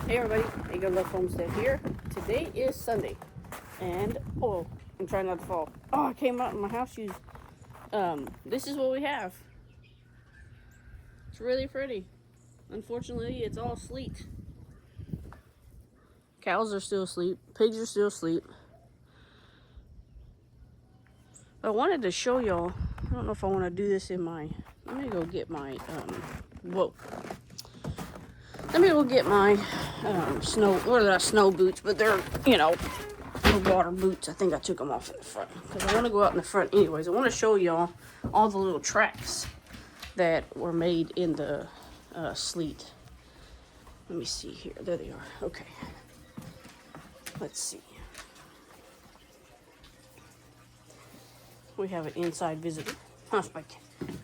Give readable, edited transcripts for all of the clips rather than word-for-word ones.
Hey everybody, Hey Good Luck Homestead here. Today is Sunday, and I'm trying not to fall. I came out in my house shoes. This is what we have. It's really pretty. Unfortunately, it's all sleet. Cows are still asleep. Pigs are still asleep. I wanted to show y'all. I don't know if I want to do this in my. Let me go get my. Let me go get my snow. Or they're not snow boots, but they're water boots. I think I took them off in the front because I want to go out in the front anyways. I want to show y'all all the little tracks that were made in the sleet. Let me see here. There they are. Okay. Let's see. We have an inside visitor. If I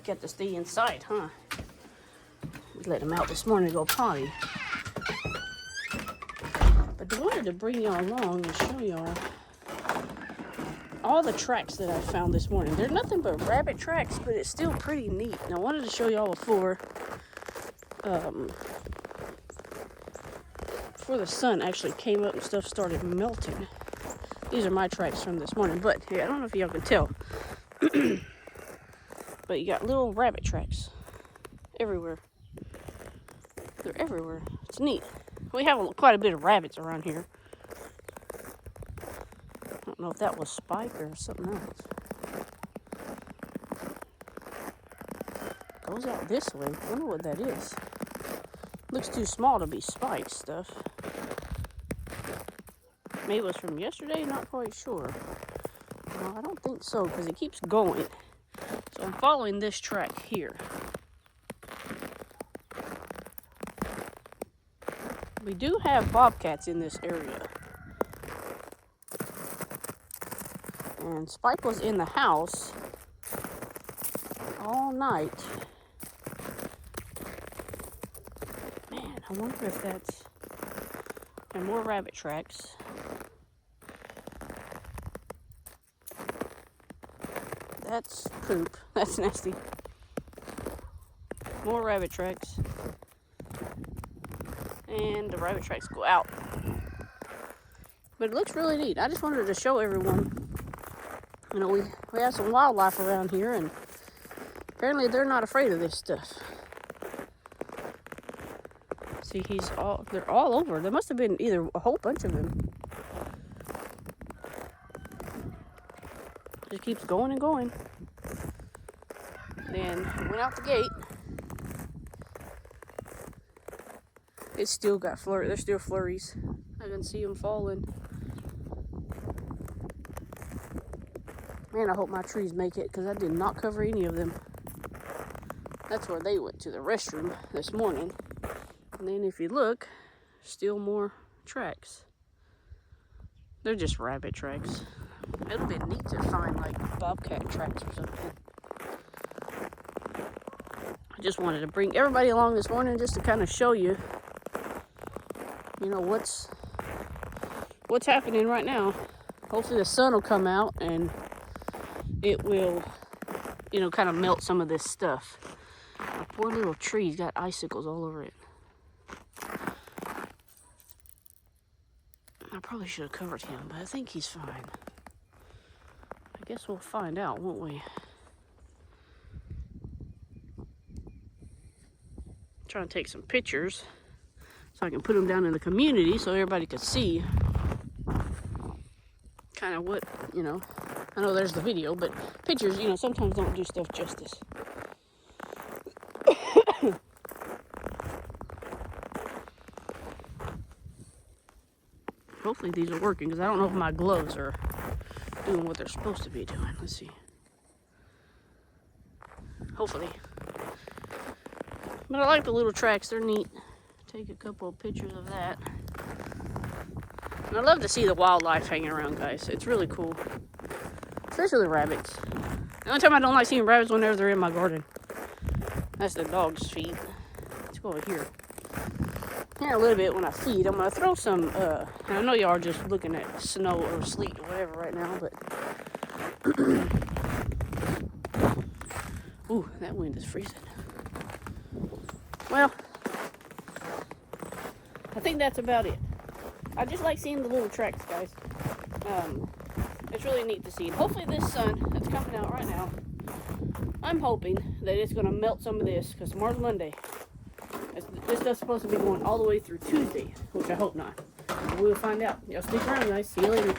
get to stay inside, huh? We let him out this morning to go potty. But I wanted to bring y'all along and show y'all all the tracks that I found this morning. They're nothing but rabbit tracks, but it's still pretty neat. And I wanted to show y'all before the sun actually came up and stuff started melting. These are my tracks from this morning, but yeah, I don't know if y'all can tell. But you got little rabbit tracks everywhere. They're everywhere. It's neat. We have quite a bit of rabbits around here. I don't know if that was spike or something else. Goes out this way. I wonder what that is. Looks too small to be spike stuff. Maybe it was from yesterday, not quite sure. No, I don't think so, because it keeps going. So I'm following this track here. We do have bobcats in this area. And Spike was in the house all night. Man, I wonder if that's... And more rabbit tracks. That's poop. That's nasty. More rabbit tracks. And the rabbit tracks go out. But it looks really neat. I just wanted to show everyone. We have some wildlife around here, and apparently they're not afraid of this stuff. See, they're all over. There must have been either a whole bunch of them. Just keeps going and going. Then went out the gate. It's still got flurries. There's still flurries. I can see them falling. Man, I hope my trees make it, because I did not cover any of them. That's where they went to the restroom this morning. And then if you look, still more tracks. They're just rabbit tracks. It'll be neat to find like bobcat tracks or something. I just wanted to bring everybody along this morning just to kind of show you, what's happening right now. Hopefully the sun will come out and it will, kind of melt some of this stuff. My poor little tree's got icicles all over it. I probably should have covered him, but I think he's fine. I guess we'll find out, won't we? Trying to take some pictures so I can put them down in the community so everybody can see kind of what, I know there's the video, but pictures, sometimes don't do stuff justice. Hopefully these are working, because I don't know if my gloves are doing what they're supposed to be doing. Let's see. Hopefully. But I like the little tracks. They're neat. Take a couple of pictures of that. And I love to see the wildlife hanging around, guys. It's really cool. Especially the rabbits. The only time I don't like seeing rabbits whenever they're in my garden. That's the dog's feet. Let's go over here. Here a little bit when I feed. I'm going to throw some, and I know y'all are just looking at snow or sleet or whatever right now, but... Ooh, that wind is freezing. Well, I think that's about it. I just like seeing the little tracks, guys. It's really neat to see. And hopefully this sun that's coming out right now, I'm hoping that it's going to melt some of this, because tomorrow's Monday. This stuff's supposed to be going all the way through Tuesday, which I hope not. We'll find out. Y'all stick around, guys. See you later.